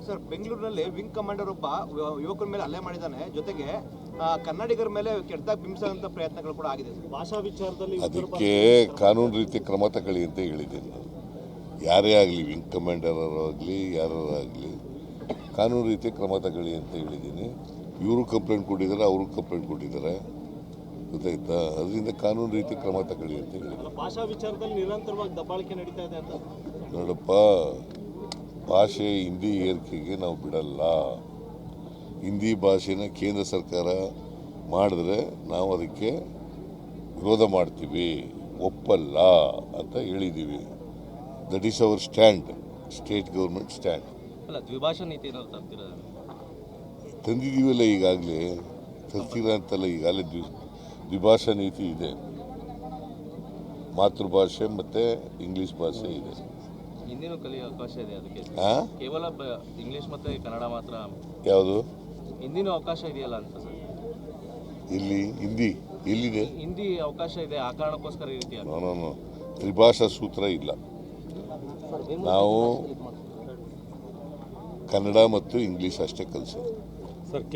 Sir, ಬೆಂಗಳೂರಿನಲ್ಲಿ wing commander ಒಬ್ಬ ಯುವಕರ ಮೇಲೆ ಹಲ್ಲೆ ಮಾಡಿದ್ದಾನೆ. ಜೊತೆಗೆ ಕನ್ನಡಿಗರ ಮೇಲೆ ಕೆಟ್ಟದಾಗ ಬಿಂಬಿಸುವಂತ ಪ್ರಯತ್ನಗಳು ಕೂಡ ಆಗಿದೆ. ಭಾಷಾ ವಿಚಾರದಲ್ಲಿ ಅದಕ್ಕೆ ಕಾನೂನು ರೀತಿ ಕ್ರಮ ತಗೊಳ್ಳಿ ಅಂತ ಹೇಳಿದ್ದೀನಿ ನಾನು. ಯಾರೇ ಆಗಲಿ, ವಿಂಗ್ ಕಮಾಂಡರ್ ಆಗಲಿ ಯಾರಾಗಲಿ ಕಾನೂನು ರೀತಿ ಕ್ರಮ ತಗೊಳ್ಳಿ ಅಂತ ಹೇಳಿದ್ದೀನಿ. ಇವರು ಕಂಪ್ಲೇಂಟ್ ಕೊಟ್ಟಿದ್ದಾರೆ, ಅವರು ಕಂಪ್ಲೇಂಟ್ ಕೊಟ್ಟಿದ್ದಾರೆ, ಗೊತ್ತಾಯ್ತಾ? ಅದರಿಂದ ಕಾನೂನು ರೀತಿ ಕ್ರಮ ತಗೊಳ್ಳಿ ಅಂತ ಹೇಳಿದ್ದೀನಿ. ಭಾಷಾ ವಿಚಾರದಲ್ಲಿ ನಿರಂತರವಾಗಿ ದಬ್ಬಾಳಿಕೆ ನಡೀತಾ ಇದೆ ಅಂತ. ನೋಡಪ್ಪ, ಭಾಷೆ ಹಿಂದಿ ಏರಿಕೆಗೆ ನಾವು ಬಿಡಲ್ಲ. ಹಿಂದಿ ಭಾಷೆನ ಕೇಂದ್ರ ಸರ್ಕಾರ ಮಾಡಿದ್ರೆ ನಾವು ಅದಕ್ಕೆ ವಿರೋಧ ಮಾಡ್ತೀವಿ, ಒಪ್ಪಲ್ಲ ಅಂತ ಹೇಳಿದ್ದೀವಿ. That is our stand, state government stand. ಅಲ್ಲ, ದ್ವಿಭಾಷಾ ನೀತಿ ತಂದಿದ್ದೀವಲ್ಲ, ಈಗಾಗಲೇ ತರ್ತೀರ ಅಂತಲ್ಲ, ಈಗಾಗಲೇ ದ್ವಿಭಾಷಾ ನೀತಿ ಇದೆ. ಮಾತೃಭಾಷೆ ಮತ್ತು ಇಂಗ್ಲೀಷ್ ಭಾಷೆ ಇದೆ. ಹಿಂದಿನೂ ಕಲಿಯೋ ಅವಕಾಶ ಇದೆ. ಅದಕ್ಕೆ ಕೇವಲ ಇಂಗ್ಲಿಷ್ ಮತ್ತು ಕನ್ನಡ ಮಾತ್ರ. ಯಾವುದು ಹಿಂದಿನೂ ಅವಕಾಶ ಇದೆಯಲ್ಲ ಅಂತ ಸರ್? ಇಲ್ಲಿ ಹಿಂದಿ ಎಲ್ಲಿದೆ? ಹಿಂದಿ ಅವಕಾಶ ಇದೆ, ಆ ಕಾರಣಕ್ಕೋಸ್ಕರ ಈ ರೀತಿ. ನಾನು ತ್ರಿಭಾಷಾ ಸೂತ್ರ ಇಲ್ಲ. ನಾವು ಕನ್ನಡ ಮತ್ತು ಇಂಗ್ಲೀಷ್ ಅಷ್ಟೇ ಕಲಿಸೋದು.